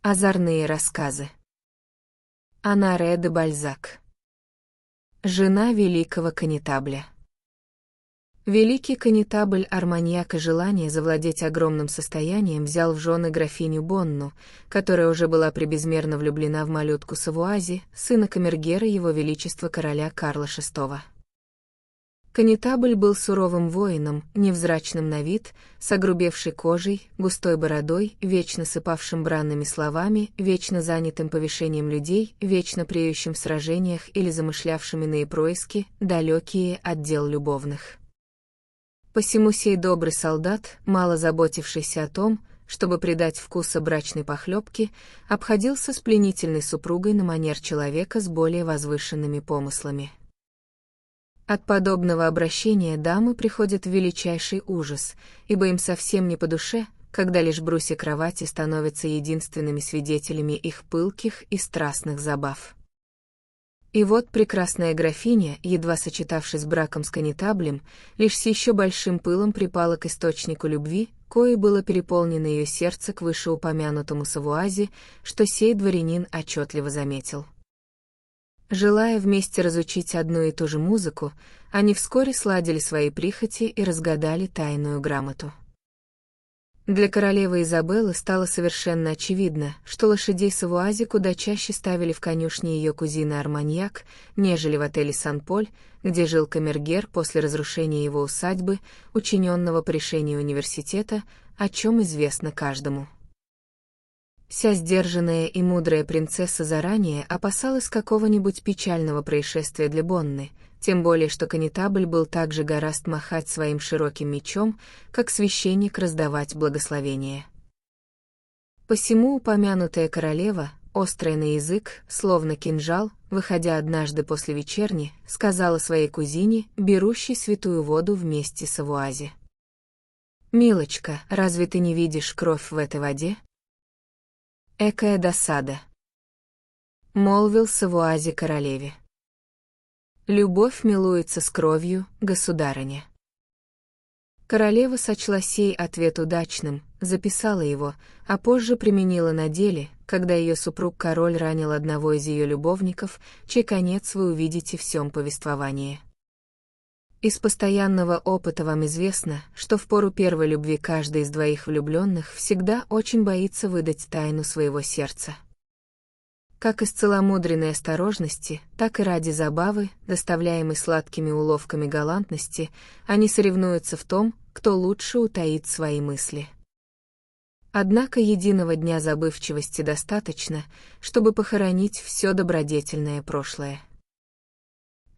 Озорные рассказы. Оноре де Бальзак. Жена великого конетабля. Великий конетабль Арманьяк и желание завладеть огромным состоянием взял в жены графиню Бонну, которая уже была пребезмерно влюблена в малютку Савуази, сына камергера его величества короля Карла VI. Конетабль был суровым воином, невзрачным на вид, с огрубевшей кожей, густой бородой, вечно сыпавшим бранными словами, вечно занятым повишением людей, вечно преющим в сражениях или замышлявшим иные происки, далекие от дел любовных. Посему сей добрый солдат, мало заботившийся о том, чтобы придать вкуса брачной похлебки, обходился с пленительной супругой на манер человека с более возвышенными помыслами. От подобного обращения дамы приходят в величайший ужас, ибо им совсем не по душе, когда лишь брусья кровати становятся единственными свидетелями их пылких и страстных забав. И вот прекрасная графиня, едва сочетавшись браком с конетаблем, лишь с еще большим пылом припала к источнику любви, коей было переполнено ее сердце к вышеупомянутому Савуази, что сей дворянин отчетливо заметил. Желая вместе разучить одну и ту же музыку, они вскоре сладили свои прихоти и разгадали тайную грамоту. Для королевы Изабеллы стало совершенно очевидно, что лошадей Савуази куда чаще ставили в конюшне ее кузины Арманьяк, нежели в отеле Сан-Поль, где жил камергер после разрушения его усадьбы, учиненного по решению университета, о чем известно каждому. Вся сдержанная и мудрая принцесса заранее опасалась какого-нибудь печального происшествия для Бонны, тем более что конетабль был так же горазд махать своим широким мечом, как священник раздавать благословение. Посему упомянутая королева, острая на язык, словно кинжал, выходя однажды после вечерни, сказала своей кузине, берущей святую воду вместе с Савуази: «Милочка, разве ты не видишь кровь в этой воде?» «Экая досада», — молвил Савуази королеве. «Любовь милуется с кровью, государыня». Королева сочла сей ответ удачным, записала его, а позже применила на деле, когда ее супруг-король ранил одного из ее любовников, чей конец вы увидите в всем повествовании. Из постоянного опыта вам известно, что в пору первой любви каждый из двоих влюбленных всегда очень боится выдать тайну своего сердца. Как из целомудренной осторожности, так и ради забавы, доставляемой сладкими уловками галантности, они соревнуются в том, кто лучше утаит свои мысли. Однако единого дня забывчивости достаточно, чтобы похоронить все добродетельное прошлое.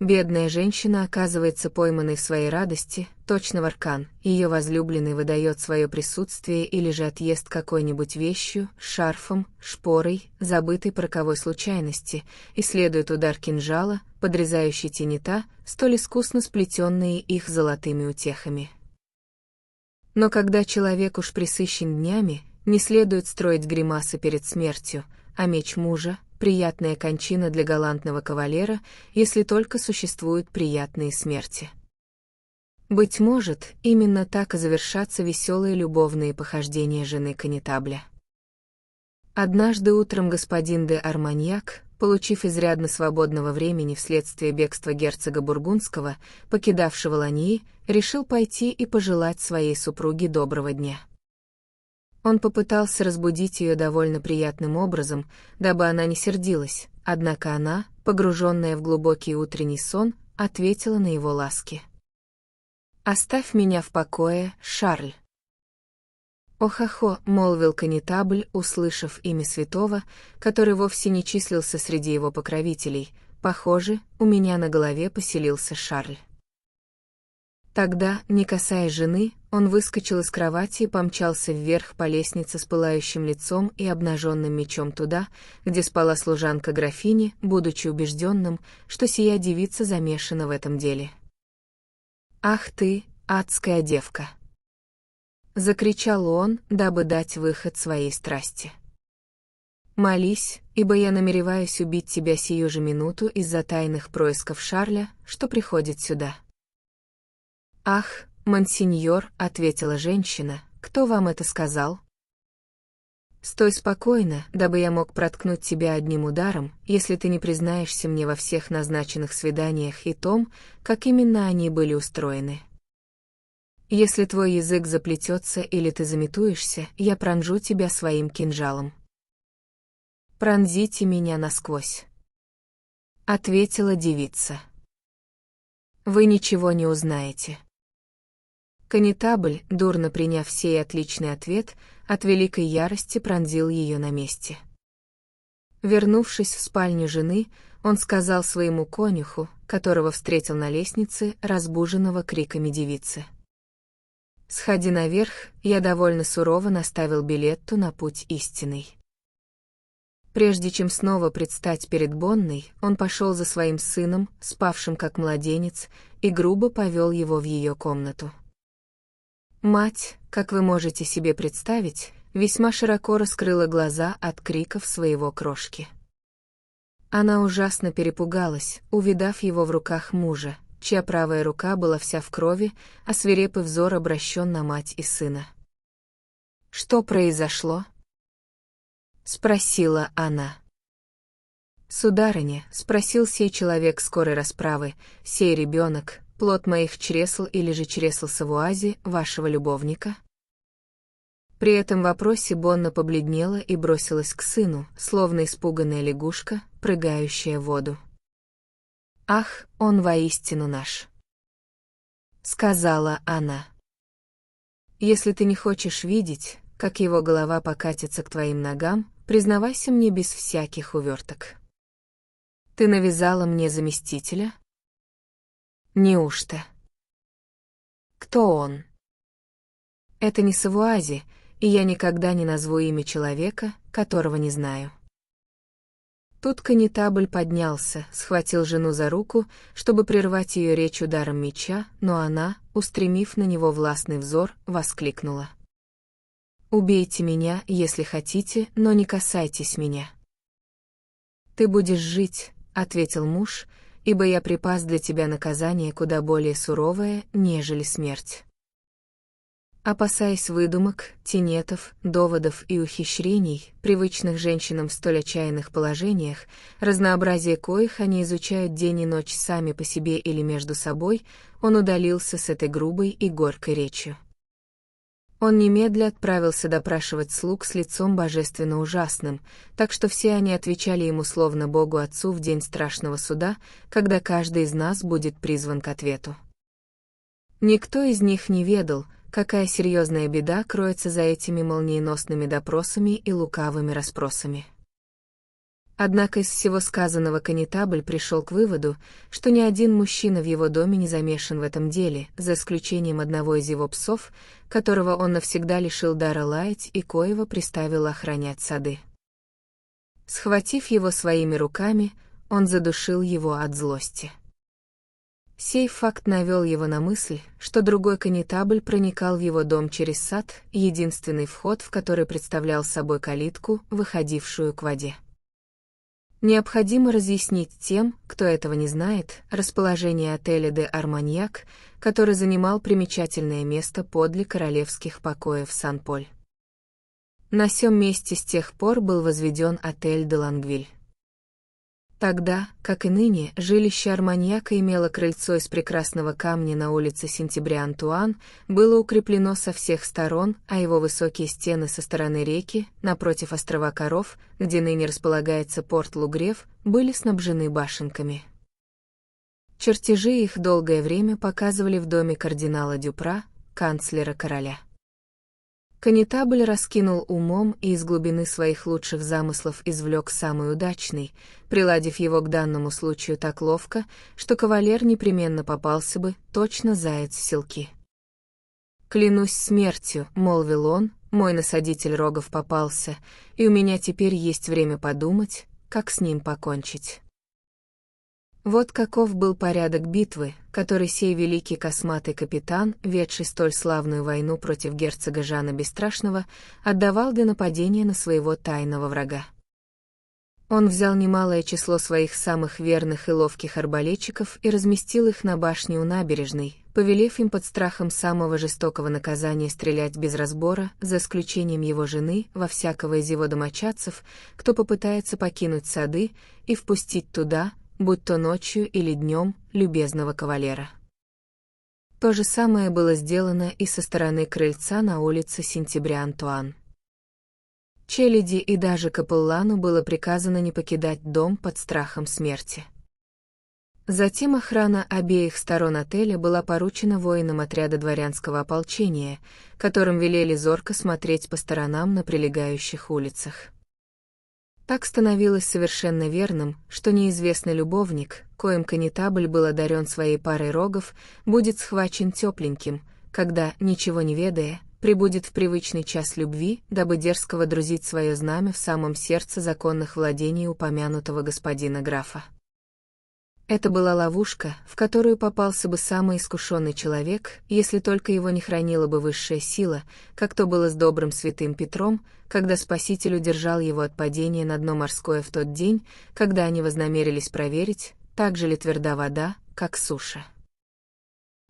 Бедная женщина оказывается пойманной в своей радости, точно в аркан, ее возлюбленный выдает свое присутствие или же отъезд какой-нибудь вещью, шарфом, шпорой, забытой по роковой случайности, и следует удар кинжала, подрезающий тенета, столь искусно сплетенные их золотыми утехами. Но когда человек уж пресыщен днями, не следует строить гримасы перед смертью, а меч мужа — приятная кончина для галантного кавалера, если только существуют приятные смерти. Быть может, именно так и завершатся веселые любовные похождения жены конетабля. Однажды утром господин де Арманьяк, получив изрядно свободного времени вследствие бегства герцога Бургундского, покидавшего Ланьи, решил пойти и пожелать своей супруге доброго дня. Он попытался разбудить ее довольно приятным образом, дабы она не сердилась, однако она, погруженная в глубокий утренний сон, ответила на его ласки: «Оставь меня в покое, Шарль». «Охохо», — молвил конетабль, услышав имя святого, который вовсе не числился среди его покровителей, «похоже, у меня на голове поселился Шарль». Тогда, не касаясь жены, он выскочил из кровати и помчался вверх по лестнице с пылающим лицом и обнаженным мечом туда, где спала служанка графини, будучи убежденным, что сия девица замешана в этом деле. «Ах ты, адская девка!» — закричал он, дабы дать выход своей страсти. «Молись, ибо я намереваюсь убить тебя сию же минуту из-за тайных происков Шарля, что приходит сюда». «Ах, монсеньор», — ответила женщина, — «кто вам это сказал?» Стой спокойно, дабы я мог проткнуть тебя одним ударом, если ты не признаешься мне во всех назначенных свиданиях и том, как именно они были устроены. Если твой язык заплетется или ты заметуешься, я пронжу тебя своим кинжалом. Пронзите меня насквозь, ответила девица. Вы ничего не узнаете. Конетабль, дурно приняв сей отличный ответ, от великой ярости пронзил ее на месте. Вернувшись в спальню жены, он сказал своему конюху, которого встретил на лестнице, разбуженного криками девицы: «Сходи наверх, я довольно сурово наставил Билетту на путь истинный». Прежде чем снова предстать перед Бонной, он пошел за своим сыном, спавшим как младенец, и грубо повел его в ее комнату. Мать, как вы можете себе представить, весьма широко раскрыла глаза от криков своего крошки. Она ужасно перепугалась, увидав его в руках мужа, чья правая рука была вся в крови, а свирепый взор обращен на мать и сына. «Что произошло?» — спросила она. «Сударыня», — спросил сей человек скорой расправы, — «сей ребенок, плод моих чресл или же чресл Савуази, вашего любовника?» При этом вопросе Бонна побледнела и бросилась к сыну, словно испуганная лягушка, прыгающая в воду. «Ах, он воистину наш», — сказала она. «Если ты не хочешь видеть, как его голова покатится к твоим ногам, признавайся мне без всяких уверток. Ты навязала мне заместителя?» «Неужто?» «Кто он?» «Это не Савуази, и я никогда не назову имя человека, которого не знаю». Тут конетабль поднялся, схватил жену за руку, чтобы прервать ее речь ударом меча, но она, устремив на него властный взор, воскликнула: «Убейте меня, если хотите, но не касайтесь меня». «Ты будешь жить», — ответил муж, — «ибо я припас для тебя наказание куда более суровое, нежели смерть». Опасаясь выдумок, тенетов, доводов и ухищрений, привычных женщинам в столь отчаянных положениях, разнообразие коих они изучают день и ночь сами по себе или между собой, он удалился с этой грубой и горькой речью. Он немедля отправился допрашивать слуг с лицом божественно ужасным, так что все они отвечали ему словно Богу Отцу в день страшного суда, когда каждый из нас будет призван к ответу. Никто из них не ведал, какая серьезная беда кроется за этими молниеносными допросами и лукавыми расспросами. Однако из всего сказанного конетабль пришел к выводу, что ни один мужчина в его доме не замешан в этом деле, за исключением одного из его псов, которого он навсегда лишил дара лаять и коего приставил охранять сады. Схватив его своими руками, он задушил его от злости. Сей факт навел его на мысль, что другой конетабль проникал в его дом через сад, единственный вход в который представлял собой калитку, выходившую к воде. Необходимо разъяснить тем, кто этого не знает, расположение отеля де Арманьяк, который занимал примечательное место подле королевских покоев Сан-Поль. На сём месте с тех пор был возведен отель де Лангвиль. Тогда, как и ныне, жилище Арманьяка имело крыльцо из прекрасного камня на улице Сентября-Антуан, было укреплено со всех сторон, а его высокие стены со стороны реки, напротив острова Коров, где ныне располагается порт Лугрев, были снабжены башенками. Чертежи их долгое время показывали в доме кардинала Дюпра, канцлера короля. Конетабль раскинул умом и из глубины своих лучших замыслов извлек самый удачный, приладив его к данному случаю так ловко, что кавалер непременно попался бы, точно заяц в селки. «Клянусь смертью», — молвил он, — «мой насадитель рогов попался, и у меня теперь есть время подумать, как с ним покончить». Вот каков был порядок битвы, который сей великий косматый капитан, ведший столь славную войну против герцога Жана Бесстрашного, отдавал для нападения на своего тайного врага. Он взял немалое число своих самых верных и ловких арбалетчиков и разместил их на башне у набережной, повелев им под страхом самого жестокого наказания стрелять без разбора, за исключением его жены, во всякого из его домочадцев, кто попытается покинуть сады и впустить туда, будь то ночью или днем, любезного кавалера. То же самое было сделано и со стороны крыльца на улице Сентября-Антуан. Челяди и даже капеллану было приказано не покидать дом под страхом смерти. Затем охрана обеих сторон отеля была поручена воинам отряда дворянского ополчения, которым велели зорко смотреть по сторонам на прилегающих улицах. Так становилось совершенно верным, что неизвестный любовник, коим конетабль был одарен своей парой рогов, будет схвачен тепленьким, когда, ничего не ведая, прибудет в привычный час любви, дабы дерзко водрузить свое знамя в самом сердце законных владений упомянутого господина графа. Это была ловушка, в которую попался бы самый искушенный человек, если только его не хранила бы высшая сила, как то было с добрым святым Петром, когда Спаситель удержал его от падения на дно морское в тот день, когда они вознамерились проверить, так же ли тверда вода, как суша.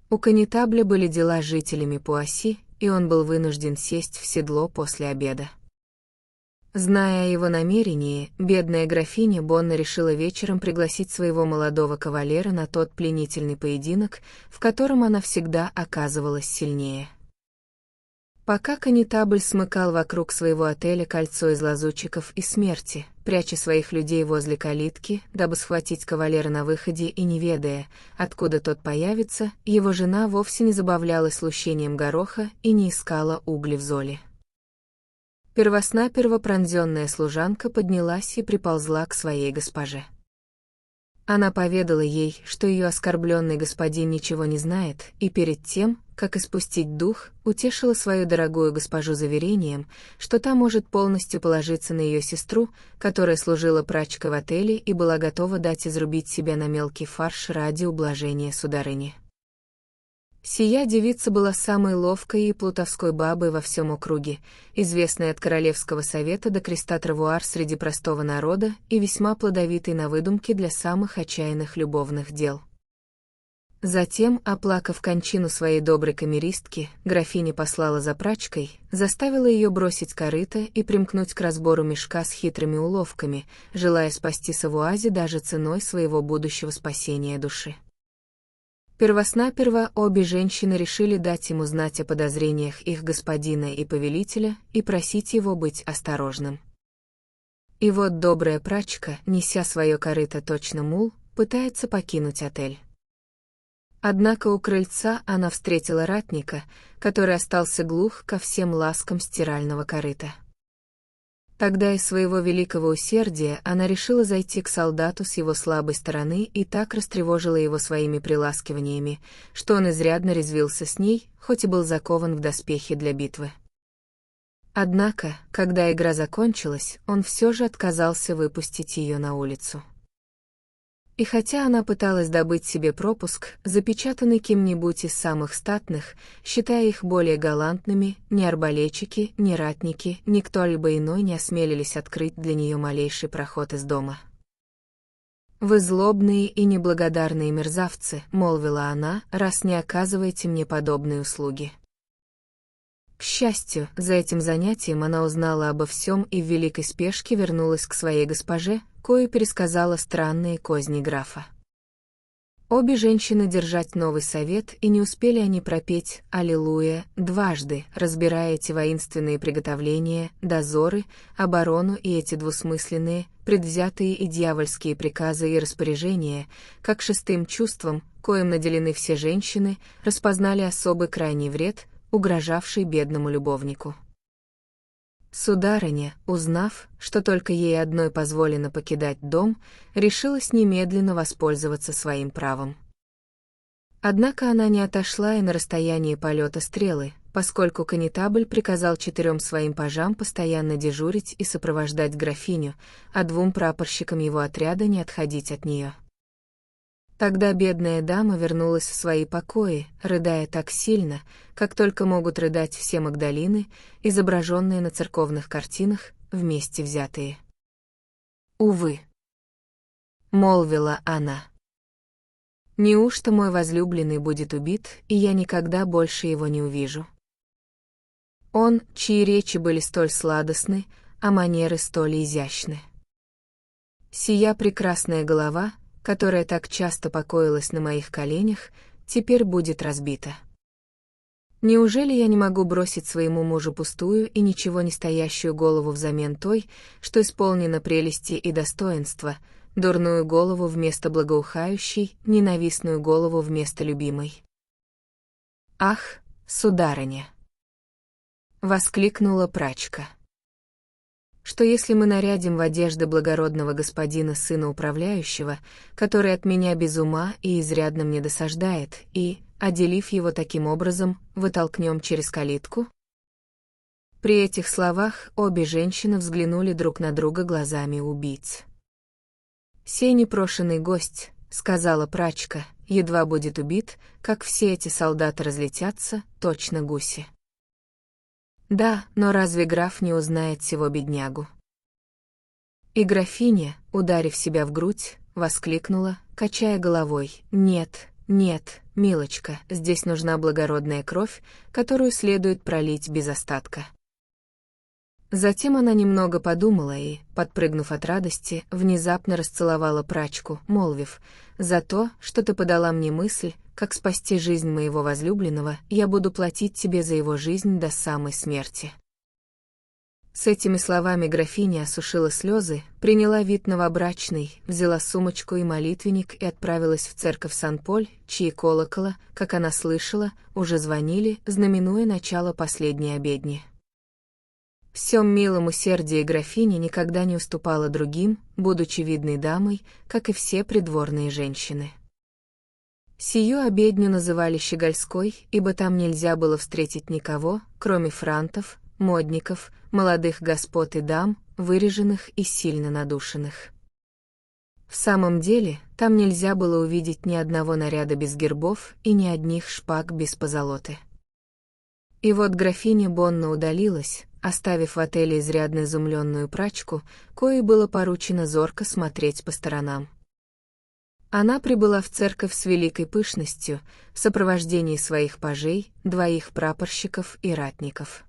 У конетабля были дела с жителями Пуасси, и он был вынужден сесть в седло после обеда. Зная о его намерении, бедная графиня Бонна решила вечером пригласить своего молодого кавалера на тот пленительный поединок, в котором она всегда оказывалась сильнее. Пока конетабль смыкал вокруг своего отеля кольцо из лазутчиков и смерти, пряча своих людей возле калитки, дабы схватить кавалера на выходе и не ведая, откуда тот появится, его жена вовсе не забавлялась лущением гороха и не искала угли в золе. Первоснаперво пронзенная служанка поднялась и приползла к своей госпоже. Она поведала ей, что ее оскорбленный господин ничего не знает, и перед тем, как испустить дух, утешила свою дорогую госпожу заверением, что та может полностью положиться на ее сестру, которая служила прачкой в отеле и была готова дать изрубить себя на мелкий фарш ради ублажения сударыни. Сия девица была самой ловкой и плутовской бабой во всем округе, известной от Королевского совета до креста Травуар среди простого народа и весьма плодовитой на выдумки для самых отчаянных любовных дел. Затем, оплакав кончину своей доброй камеристки, графиня послала за прачкой, заставила ее бросить корыто и примкнуть к разбору мешка с хитрыми уловками, желая спасти Савуази даже ценой своего будущего спасения души. Первоснаперво обе женщины решили дать ему знать о подозрениях их господина и повелителя и просить его быть осторожным. И вот добрая прачка, неся свое корыто точно мул, пытается покинуть отель. Однако у крыльца она встретила ратника, который остался глух ко всем ласкам стирального корыта. Тогда из своего великого усердия она решила зайти к солдату с его слабой стороны и так растревожила его своими приласкиваниями, что он изрядно резвился с ней, хоть и был закован в доспехи для битвы. Однако, когда игра закончилась, он все же отказался выпустить ее на улицу. И хотя она пыталась добыть себе пропуск, запечатанный кем-нибудь из самых статных, считая их более галантными, ни арбалетчики, ни ратники, ни кто-либо иной не осмелились открыть для нее малейший проход из дома. «Вы злобные и неблагодарные мерзавцы», — молвила она, — «раз не оказываете мне подобные услуги». К счастью, за этим занятием она узнала обо всем и в великой спешке вернулась к своей госпоже, кою пересказала странные козни графа. Обе женщины держать новый совет, и не успели они пропеть «Аллилуйя» дважды, разбирая эти воинственные приготовления, дозоры, оборону и эти двусмысленные, предвзятые и дьявольские приказы и распоряжения, как шестым чувством, коим наделены все женщины, распознали особый крайний вред, угрожавший бедному любовнику. Сударыня, узнав, что только ей одной позволено покидать дом, решилась немедленно воспользоваться своим правом. Однако она не отошла и на расстоянии полета стрелы, поскольку конетабль приказал 4 своим пажам постоянно дежурить и сопровождать графиню, а 2 прапорщикам его отряда не отходить от нее. Тогда бедная дама вернулась в свои покои, рыдая так сильно, как только могут рыдать все Магдалины, изображенные на церковных картинах, вместе взятые. Увы, молвила она. Неужто мой возлюбленный будет убит, и я никогда больше его не увижу? Он, чьи речи были столь сладостны, а манеры столь изящны. Сия прекрасная голова, которая так часто покоилась на моих коленях, теперь будет разбита. Неужели я не могу бросить своему мужу пустую и ничего не стоящую голову взамен той, что исполнена прелести и достоинства, дурную голову вместо благоухающей, ненавистную голову вместо любимой? «Ах, сударыня!» — воскликнула прачка. «Что если мы нарядим в одежды благородного господина сына управляющего, который от меня без ума и изрядно мне досаждает, и, отделив его таким образом, вытолкнем через калитку?» При этих словах обе женщины взглянули друг на друга глазами убийц. «Сей непрошенный гость, — сказала прачка, — едва будет убит, как все эти солдаты разлетятся, точно гуси». «Да, но разве граф не узнает сего беднягу?» И графиня, ударив себя в грудь, воскликнула, качая головой: «Нет, нет, милочка, здесь нужна благородная кровь, которую следует пролить без остатка». Затем она немного подумала и, подпрыгнув от радости, внезапно расцеловала прачку, молвив: «За то, что ты подала мне мысль, как спасти жизнь моего возлюбленного, я буду платить тебе за его жизнь до самой смерти». С этими словами графиня осушила слезы, приняла вид новобрачный, взяла сумочку и молитвенник и отправилась в церковь Сан-Поль, чьи колокола, как она слышала, уже звонили, знаменуя начало последней обедни. В всем милом усердии графиня никогда не уступала другим, будучи видной дамой, как и все придворные женщины. Сию обедню называли щегольской, ибо там нельзя было встретить никого, кроме франтов, модников, молодых господ и дам, выреженных и сильно надушенных. В самом деле, там нельзя было увидеть ни одного наряда без гербов и ни одних шпаг без позолоты. И вот графиня Бонна удалилась, оставив в отеле изрядно изумленную прачку, коей было поручено зорко смотреть по сторонам. Она прибыла в церковь с великой пышностью, в сопровождении своих пажей, двоих прапорщиков и ратников.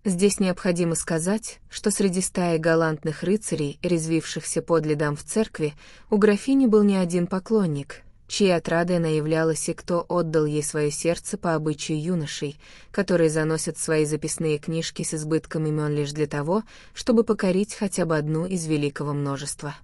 Здесь необходимо сказать, что среди стаи галантных рыцарей, резвившихся подле дам в церкви, у графини был не один поклонник, чьей отрадой она являлась и кто отдал ей свое сердце по обычаю юношей, которые заносят свои записные книжки с избытком имен лишь для того, чтобы покорить хотя бы одну из великого множества.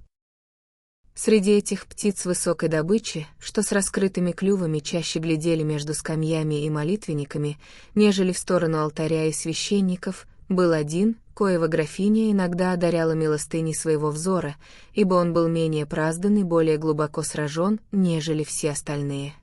Среди этих птиц высокой добычи, что с раскрытыми клювами чаще глядели между скамьями и молитвенниками, нежели в сторону алтаря и священников, был один, коего графиня иногда одаряла милостыней своего взора, ибо он был менее празден и более глубоко сражен, нежели все остальные.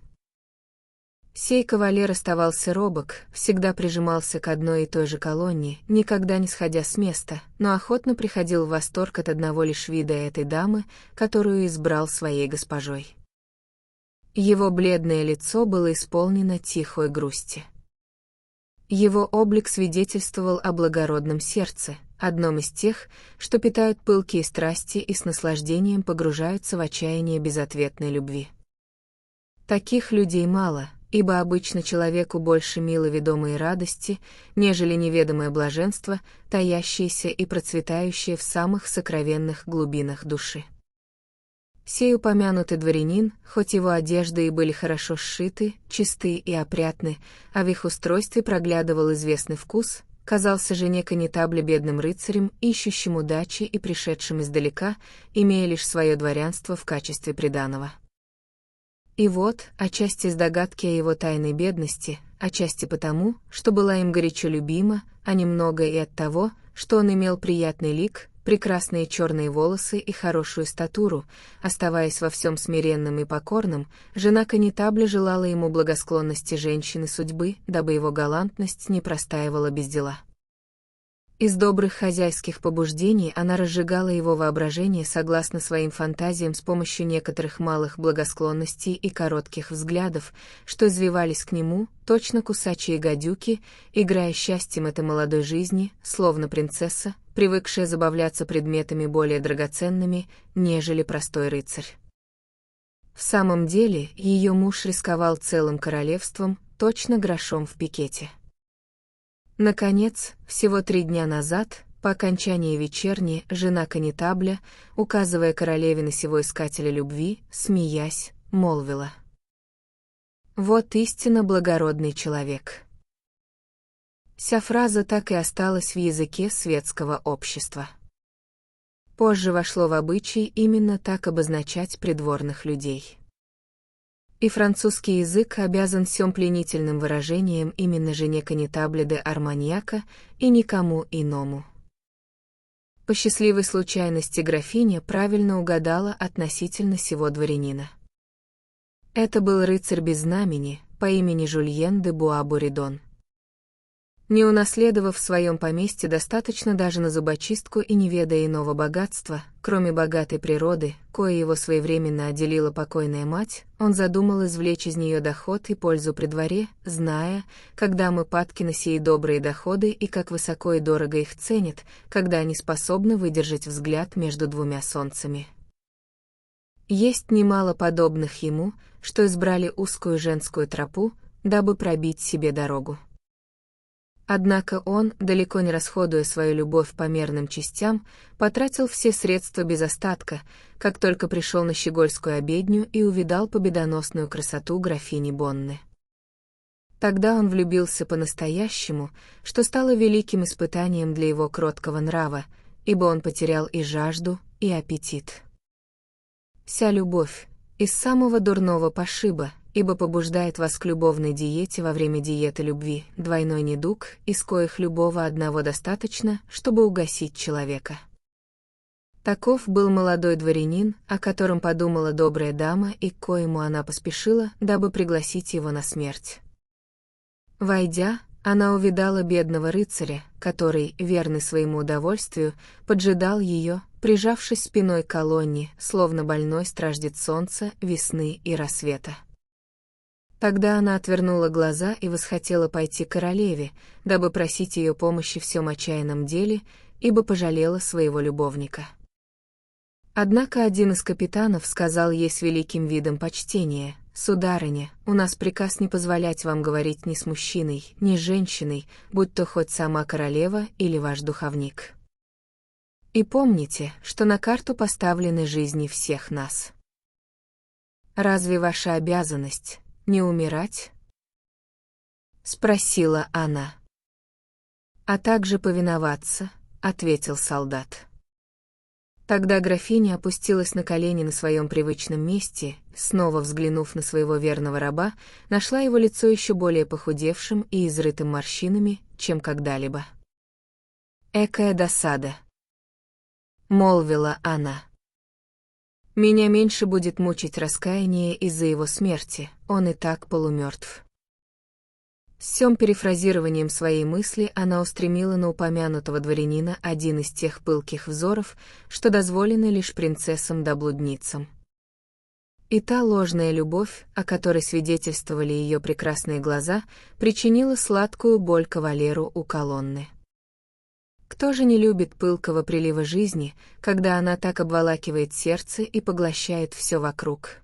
Сей кавалер оставался робок, всегда прижимался к одной и той же колонне, никогда не сходя с места, но охотно приходил в восторг от одного лишь вида этой дамы, которую избрал своей госпожой. Его бледное лицо было исполнено тихой грусти. Его облик свидетельствовал о благородном сердце, одном из тех, что питают пылкие страсти и с наслаждением погружаются в отчаяние безответной любви. Таких людей мало, ибо обычно человеку больше мило ведомые радости, нежели неведомое блаженство, таящееся и процветающее в самых сокровенных глубинах души. Сей упомянутый дворянин, хоть его одежды и были хорошо сшиты, чисты и опрятны, а в их устройстве проглядывал известный вкус, казался жене конетабля бедным рыцарем, ищущим удачи и пришедшим издалека, имея лишь свое дворянство в качестве приданого. И вот, отчасти из догадки о его тайной бедности, отчасти потому, что была им горячо любима, а немного и от того, что он имел приятный лик, прекрасные черные волосы и хорошую статуру, оставаясь во всем смиренным и покорным, жена конетабля желала ему благосклонности женщины судьбы, дабы его галантность не простаивала без дела. Из добрых хозяйских побуждений она разжигала его воображение согласно своим фантазиям с помощью некоторых малых благосклонностей и коротких взглядов, что извивались к нему, точно кусачие гадюки, играя счастьем этой молодой жизни, словно принцесса, привыкшая забавляться предметами более драгоценными, нежели простой рыцарь. В самом деле, ее муж рисковал целым королевством, точно грошом в пикете. Наконец, всего 3 дня назад, по окончании вечерни, жена конетабля, указывая королеве на сего искателя любви, смеясь, молвила: «Вот истинно благородный человек». Вся фраза так и осталась в языке светского общества. Позже вошло в обычай именно так обозначать придворных людей. И французский язык обязан всем пленительным выражением именно жене конетабля де Арманьяка и никому иному. По счастливой случайности графиня правильно угадала относительно сего дворянина. Это был рыцарь без знамени, по имени Жюльен де Буа-Буридон. Не унаследовав в своем поместье достаточно даже на зубочистку и не ведая иного богатства, кроме богатой природы, кое его своевременно отделила покойная мать, он задумал извлечь из нее доход и пользу при дворе, зная, когда мы падки на сии добрые доходы и как высоко и дорого их ценят, когда они способны выдержать взгляд между двумя солнцами. Есть немало подобных ему, что избрали узкую женскую тропу, дабы пробить себе дорогу. Однако он, далеко не расходуя свою любовь по мерным частям, потратил все средства без остатка, как только пришел на щегольскую обедню и увидал победоносную красоту графини Бонны. Тогда он влюбился по-настоящему, что стало великим испытанием для его кроткого нрава, ибо он потерял и жажду, и аппетит. Вся любовь, из самого дурного пошиба, ибо побуждает вас к любовной диете во время диеты любви, двойной недуг, из коих любого одного достаточно, чтобы угасить человека. Таков был молодой дворянин, о котором подумала добрая дама и к коему она поспешила, дабы пригласить его на смерть. Войдя, она увидала бедного рыцаря, который, верный своему удовольствию, поджидал ее, прижавшись спиной к колонне, словно больной страждет солнца, весны и рассвета. Тогда она отвернула глаза и восхотела пойти к королеве, дабы просить ее помощи в сём отчаянном деле, ибо пожалела своего любовника. Однако один из капитанов сказал ей с великим видом почтения: «Сударыня, у нас приказ не позволять вам говорить ни с мужчиной, ни с женщиной, будь то хоть сама королева или ваш духовник. И помните, что на карту поставлены жизни всех нас. Разве ваша обязанность не умирать?» — спросила она. «А также повиноваться», — ответил солдат. Тогда графиня опустилась на колени на своем привычном месте, снова взглянув на своего верного раба, нашла его лицо еще более похудевшим и изрытым морщинами, чем когда-либо. «Экая досада», — молвила она. «Меня меньше будет мучить раскаяние из-за его смерти, он и так полумертв». С сём перефразированием своей мысли она устремила на упомянутого дворянина один из тех пылких взоров, что дозволены лишь принцессам да блудницам. И та ложная любовь, о которой свидетельствовали ее прекрасные глаза, причинила сладкую боль кавалеру у колонны. Кто же не любит пылкого прилива жизни, когда она так обволакивает сердце и поглощает все вокруг?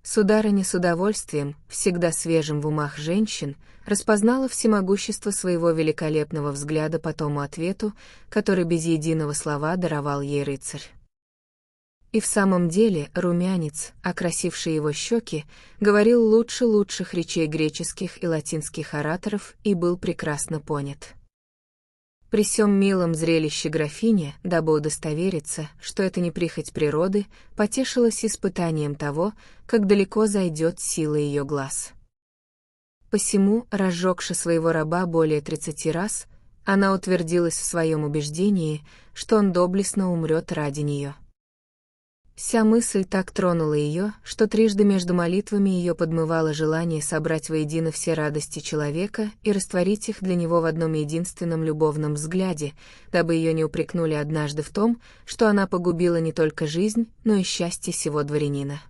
Сударыня с удовольствием, всегда свежим в умах женщин, распознала всемогущество своего великолепного взгляда по тому ответу, который без единого слова даровал ей рыцарь. И в самом деле румянец, окрасивший его щеки, говорил лучше лучших речей греческих и латинских ораторов и был прекрасно понят. При сём милом зрелище графиня, дабы удостовериться, что это не прихоть природы, потешилась испытанием того, как далеко зайдет сила ее глаз. Посему, разжегши своего раба более 30 раз, она утвердилась в своем убеждении, что он доблестно умрет ради нее. Вся мысль так тронула ее, что трижды между молитвами ее подмывало желание собрать воедино все радости человека и растворить их для него в одном единственном любовном взгляде, дабы ее не упрекнули однажды в том, что она погубила не только жизнь, но и счастье сего дворянина.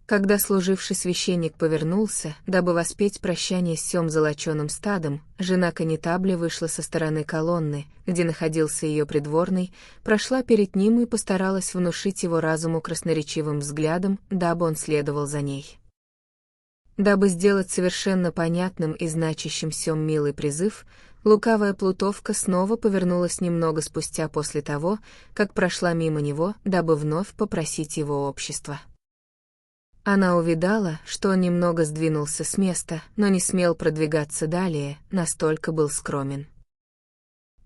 Когда служивший священник повернулся, дабы воспеть прощание с сем золоченым стадом, жена конетабля вышла со стороны колонны, где находился ее придворный, прошла перед ним и постаралась внушить его разуму красноречивым взглядом, дабы он следовал за ней. Дабы сделать совершенно понятным и значащим сем милый призыв, лукавая плутовка снова повернулась немного спустя после того, как прошла мимо него, дабы вновь попросить его общества. Она увидала, что он немного сдвинулся с места, но не смел продвигаться далее, настолько был скромен.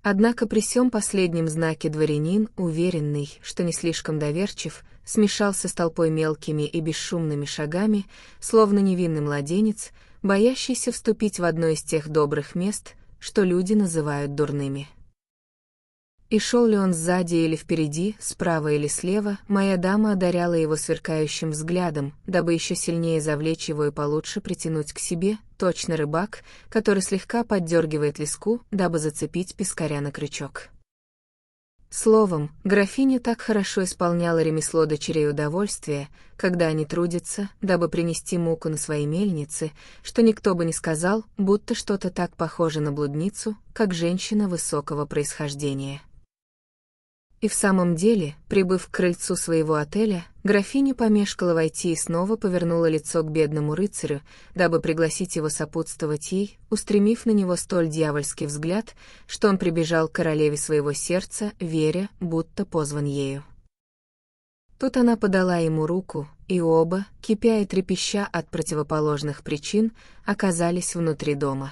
Однако при сём последнем знаке дворянин, уверенный, что не слишком доверчив, смешался с толпой мелкими и бесшумными шагами, словно невинный младенец, боящийся вступить в одно из тех добрых мест, что люди называют дурными. И шел ли он сзади или впереди, справа или слева, моя дама одаряла его сверкающим взглядом, дабы еще сильнее завлечь его и получше притянуть к себе, точно рыбак, который слегка поддергивает леску, дабы зацепить пескаря на крючок. Словом, графиня так хорошо исполняла ремесло дочерей удовольствия, когда они трудятся, дабы принести муку на свои мельницы, что никто бы не сказал, будто что-то так похоже на блудницу, как женщина высокого происхождения. И в самом деле, прибыв к крыльцу своего отеля, графиня помешкала войти и снова повернула лицо к бедному рыцарю, дабы пригласить его сопутствовать ей, устремив на него столь дьявольский взгляд, что он прибежал к королеве своего сердца, веря, будто позван ею. Тут она подала ему руку, и оба, кипя и трепеща от противоположных причин, оказались внутри дома.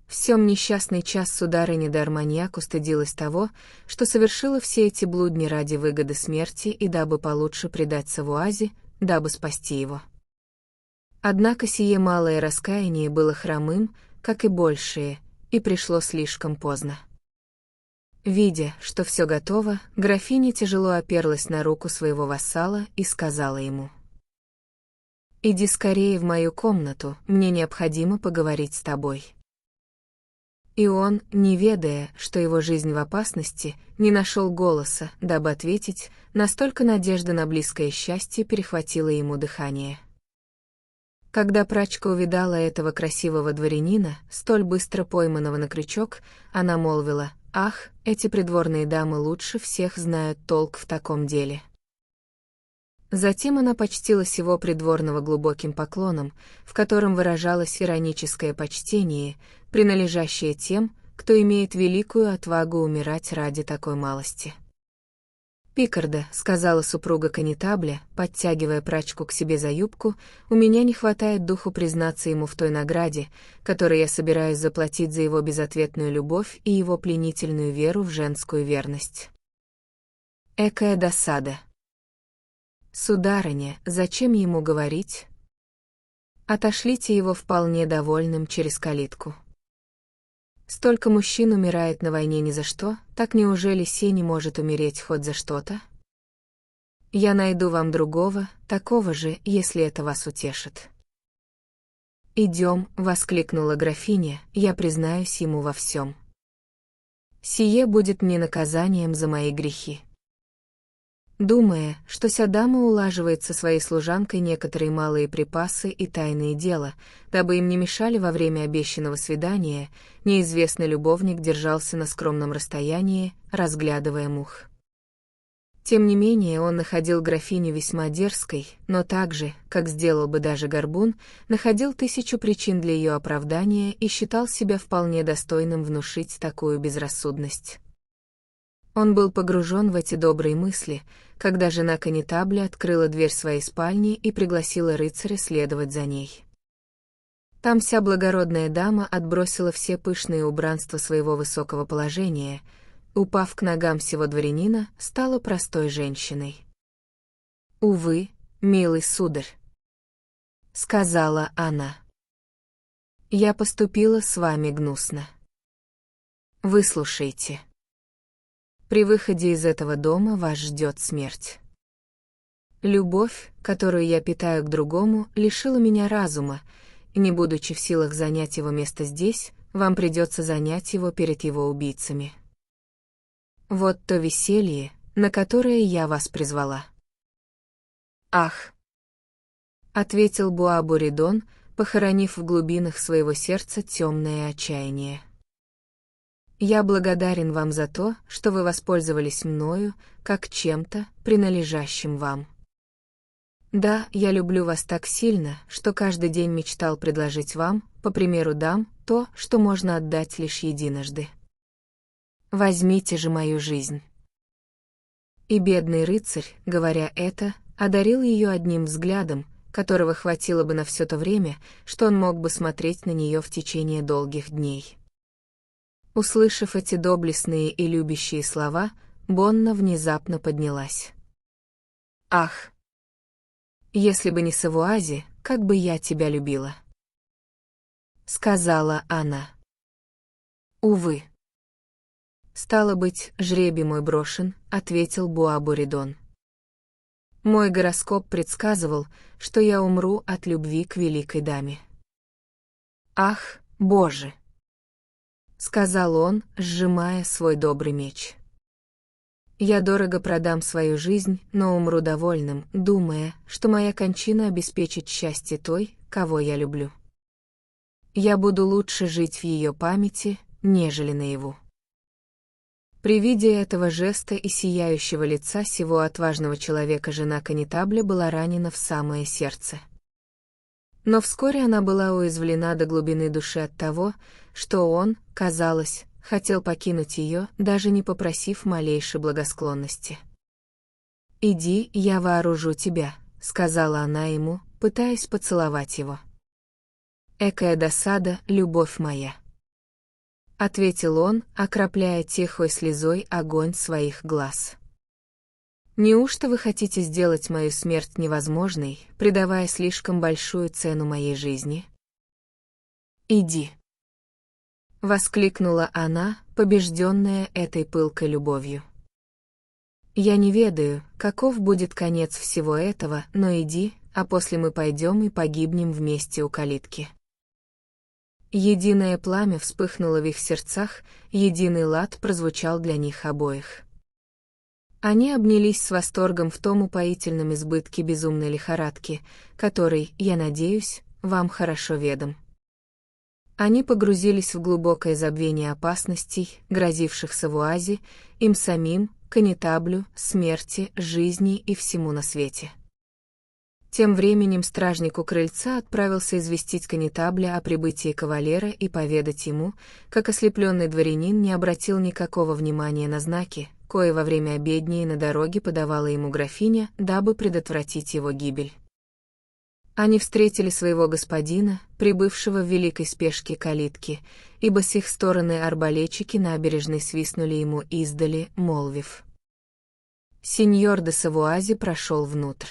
В сём несчастный час сударыня де Арманьяк устыдилась того, что совершила все эти блудни ради выгоды смерти и дабы получше предаться Вуазе, дабы спасти его. Однако сие малое раскаяние было хромым, как и большие, и пришло слишком поздно. Видя, что все готово, графиня тяжело оперлась на руку своего вассала и сказала ему: «Иди скорее в мою комнату, мне необходимо поговорить с тобой». И он, не ведая, что его жизнь в опасности, не нашел голоса, дабы ответить, настолько надежда на близкое счастье перехватила ему дыхание. Когда прачка увидала этого красивого дворянина, столь быстро пойманного на крючок, она молвила: «Ах, эти придворные дамы лучше всех знают толк в таком деле». Затем она почтила сего придворного глубоким поклоном, в котором выражалось ироническое почтение, принадлежащее тем, кто имеет великую отвагу умирать ради такой малости. «Пикарда», — сказала супруга конетабля, подтягивая прачку к себе за юбку, — «у меня не хватает духу признаться ему в той награде, которую я собираюсь заплатить за его безответную любовь и его пленительную веру в женскую верность». Экая досада. «Сударыня, зачем ему говорить? Отошлите его вполне довольным через калитку. Столько мужчин умирает на войне ни за что, так неужели сей не может умереть хоть за что-то? Я найду вам другого, такого же, если это вас утешит». «Идем», — воскликнула графиня, — «я признаюсь ему во всем. Сие будет мне наказанием за мои грехи». Думая, что ся дама улаживает со своей служанкой некоторые малые припасы и тайные дела, дабы им не мешали во время обещанного свидания, неизвестный любовник держался на скромном расстоянии, разглядывая мух. Тем не менее он находил графиню весьма дерзкой, но так же, как сделал бы даже горбун, находил 1000 причин для ее оправдания и считал себя вполне достойным внушить такую безрассудность. Он был погружен в эти добрые мысли, когда жена конетабля открыла дверь своей спальни и пригласила рыцаря следовать за ней. Там вся благородная дама отбросила все пышные убранства своего высокого положения, упав к ногам сего дворянина, стала простой женщиной. «Увы, милый сударь», — сказала она, — «я поступила с вами гнусно. Выслушайте. При выходе из этого дома вас ждет смерть. Любовь, которую я питаю к другому, лишила меня разума, и не будучи в силах занять его место здесь, вам придется занять его перед его убийцами. Вот то веселье, на которое я вас призвала». «Ах! ответил Буабуридон, похоронив в глубинах своего сердца темное отчаяние. «Я благодарен вам за то, что вы воспользовались мною, как чем-то, принадлежащим вам. Да, я люблю вас так сильно, что каждый день мечтал предложить вам, по примеру дам, то, что можно отдать лишь единожды. Возьмите же мою жизнь». И бедный рыцарь, говоря это, одарил ее одним взглядом, которого хватило бы на все то время, что он мог бы смотреть на нее в течение долгих дней. Услышав эти доблестные и любящие слова, Бонна внезапно поднялась. «Ах! Если бы не Савуази, как бы я тебя любила!» — сказала она. «Увы». «Стало быть, жребий мой брошен», — ответил Буабуридон. «Мой гороскоп предсказывал, что я умру от любви к великой даме». «Ах, Боже!» — сказал он, сжимая свой добрый меч. «Я дорого продам свою жизнь, но умру довольным, думая, что моя кончина обеспечит счастье той, кого я люблю. Я буду лучше жить в ее памяти, нежели наяву». При виде этого жеста и сияющего лица сего отважного человека жена конетабля была ранена в самое сердце. Но вскоре она была уязвлена до глубины души от того, что он, казалось, хотел покинуть ее, даже не попросив малейшей благосклонности. «Иди, я вооружу тебя», — сказала она ему, пытаясь поцеловать его. «Экая досада, любовь моя», — ответил он, окропляя тихой слезой огонь своих глаз. «Неужто вы хотите сделать мою смерть невозможной, придавая слишком большую цену моей жизни?» «Иди», — воскликнула она, побежденная этой пылкой любовью. «Я не ведаю, каков будет конец всего этого, но иди, а после мы пойдем и погибнем вместе у калитки». Единое пламя вспыхнуло в их сердцах, единый лад прозвучал для них обоих. Они обнялись с восторгом в том упоительном избытке безумной лихорадки, который, я надеюсь, вам хорошо ведом. Они погрузились в глубокое забвение опасностей, грозивших Савуази, им самим, конетаблю, смерти, жизни и всему на свете. Тем временем стражник у крыльца отправился известить конетабля о прибытии кавалера и поведать ему, как ослепленный дворянин не обратил никакого внимания на знаки, кое во время обедни на дороге подавала ему графиня, дабы предотвратить его гибель. Они встретили своего господина, прибывшего в великой спешке калитки, ибо с их стороны арбалетчики набережной свистнули ему издали, молвив: «Сеньор де Савуази прошел внутрь».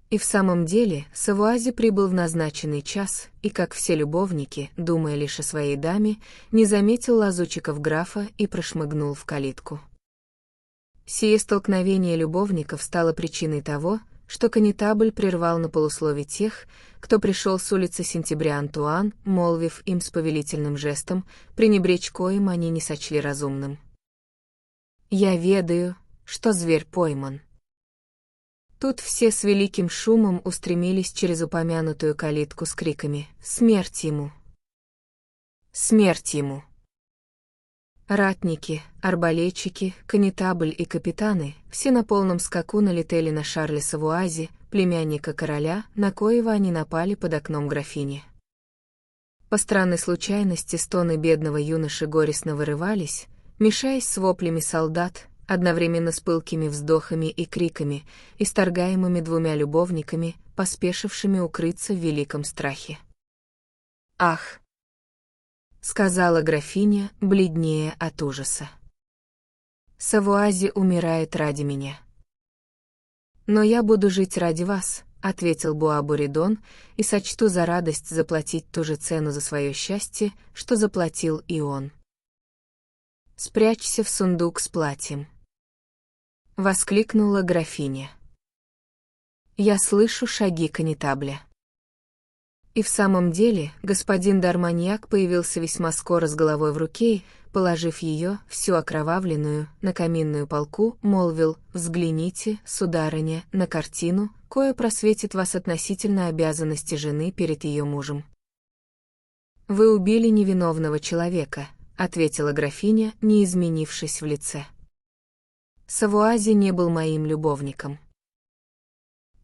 И в самом деле, Савуази прибыл в назначенный час, и, как все любовники, думая лишь о своей даме, не заметил лазутчиков графа и прошмыгнул в калитку. Сие столкновение любовников стало причиной того, что конетабль прервал на полуслове тех, кто пришел с улицы Сентября-Антуан, молвив им с повелительным жестом, пренебречь коим они не сочли разумным: «Я ведаю, что зверь пойман». Тут все с великим шумом устремились через упомянутую калитку с криками: «Смерть ему! Смерть ему!». Ратники, арбалетчики, конетабль и капитаны все на полном скаку налетели на Шарля Савуази, племянника короля, на коего они напали под окном графини. По странной случайности стоны бедного юноши горестно вырывались, мешаясь с воплями солдат, одновременно с пылкими вздохами и криками, исторгаемыми двумя любовниками, поспешившими укрыться в великом страхе. «Ах!» — сказала графиня, бледнее от ужаса. «Савуази умирает ради меня». «Но я буду жить ради вас», — ответил Буабуридон, «и сочту за радость заплатить ту же цену за свое счастье, что заплатил и он». «Спрячься в сундук с платьем», — воскликнула графиня. «Я слышу шаги конетабля». И в самом деле, господин Дарманьяк появился весьма скоро с головой в руке, положив ее, всю окровавленную, на каминную полку, молвил: «Взгляните, сударыня, на картину, кое просветит вас относительно обязанности жены перед ее мужем. «Вы убили невиновного человека», — ответила графиня, не изменившись в лице. «Савуази не был моим любовником».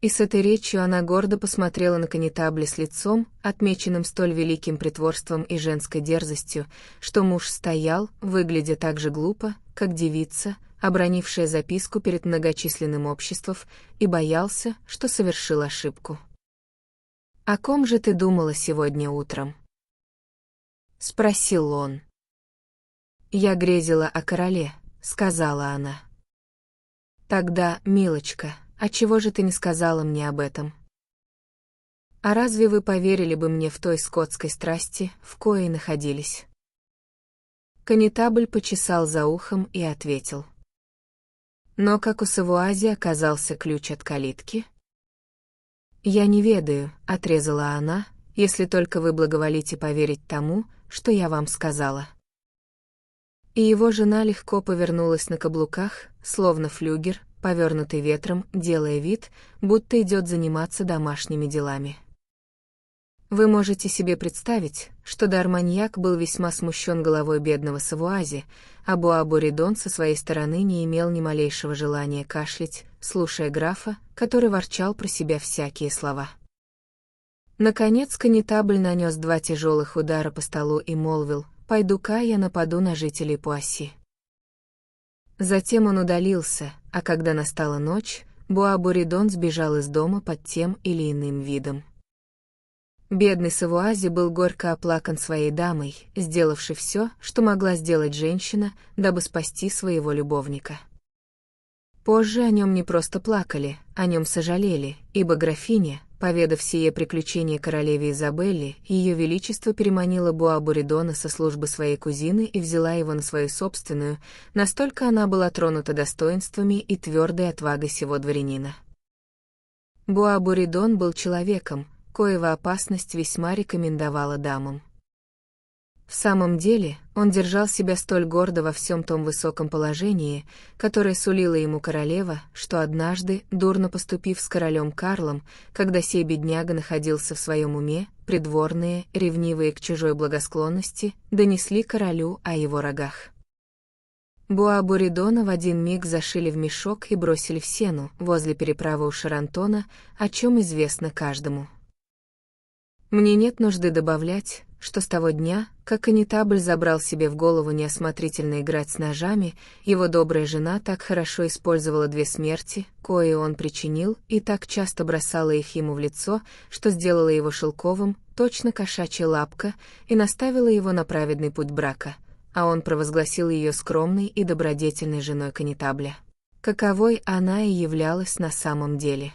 И с этой речью она гордо посмотрела на конетабля с лицом, отмеченным столь великим притворством и женской дерзостью, что муж стоял, выглядя так же глупо, как девица, обронившая записку перед многочисленным обществом, и боялся, что совершил ошибку. «О ком же ты думала сегодня утром?» — спросил он. «Я грезила о короле», — сказала она. «Тогда, милочка, отчего же ты не сказала мне об этом? А разве вы поверили бы мне в той скотской страсти, в коей находились?» Конетабль почесал за ухом и ответил. «Но как у Савуази оказался ключ от калитки?» «Я не ведаю», — отрезала она, «если только вы благоволите поверить тому, что я вам сказала». И его жена легко повернулась на каблуках, словно флюгер, повернутый ветром, делая вид, будто идет заниматься домашними делами. Вы можете себе представить, что Д'Арманьяк был весьма смущен головой бедного Савуази, а Буа-Буридон со своей стороны не имел ни малейшего желания кашлять, слушая графа, который ворчал про себя всякие слова. Наконец конетабль нанес 2 тяжелых удара по столу и молвил: «Пойду-ка я нападу на жителей Пуасси». Затем он удалился, а когда настала ночь, Буа-Буридон сбежал из дома под тем или иным видом. Бедный Савуази был горько оплакан своей дамой, сделавшей все, что могла сделать женщина, дабы спасти своего любовника. Позже о нем не просто плакали, о нем сожалели, ибо графиня, поведав сие приключение королеве Изабелле, ее величество переманила Буа-Буридона со службы своей кузины и взяла его на свою собственную, настолько она была тронута достоинствами и твердой отвагой сего дворянина. Буа-Буридон был человеком, коего опасность весьма рекомендовала дамам. В самом деле, он держал себя столь гордо во всем том высоком положении, которое сулила ему королева, что однажды, дурно поступив с королем Карлом, когда сей бедняга находился в своем уме, придворные, ревнивые к чужой благосклонности, донесли королю о его рогах. Буа-Буридона в один миг зашили в мешок и бросили в сену, возле переправы у Шарантона, о чем известно каждому. Мне нет нужды добавлять, что с того дня, как конетабль забрал себе в голову неосмотрительно играть с ножами, его добрая жена так хорошо использовала 2 смерти, кои он причинил, и так часто бросала их ему в лицо, что сделала его шелковым, точно кошачья лапка, и наставила его на праведный путь брака, а он провозгласил ее скромной и добродетельной женой конетабля. Каковой она и являлась на самом деле.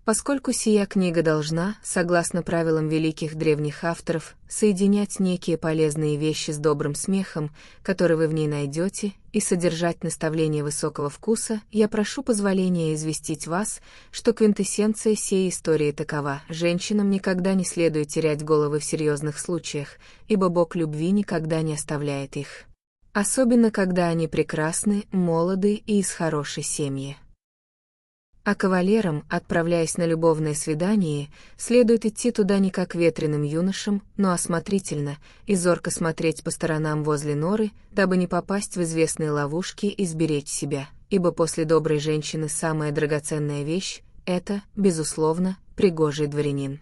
Поскольку сия книга должна, согласно правилам великих древних авторов, соединять некие полезные вещи с добрым смехом, который вы в ней найдете, и содержать наставления высокого вкуса, я прошу позволения известить вас, что квинтэссенция сей истории такова: женщинам никогда не следует терять головы в серьезных случаях, ибо Бог любви никогда не оставляет их. Особенно, когда они прекрасны, молоды и из хорошей семьи. А кавалерам, отправляясь на любовное свидание, следует идти туда не как ветреным юношам, но осмотрительно, и зорко смотреть по сторонам возле норы, дабы не попасть в известные ловушки и сберечь себя, ибо после доброй женщины самая драгоценная вещь — это, безусловно, пригожий дворянин.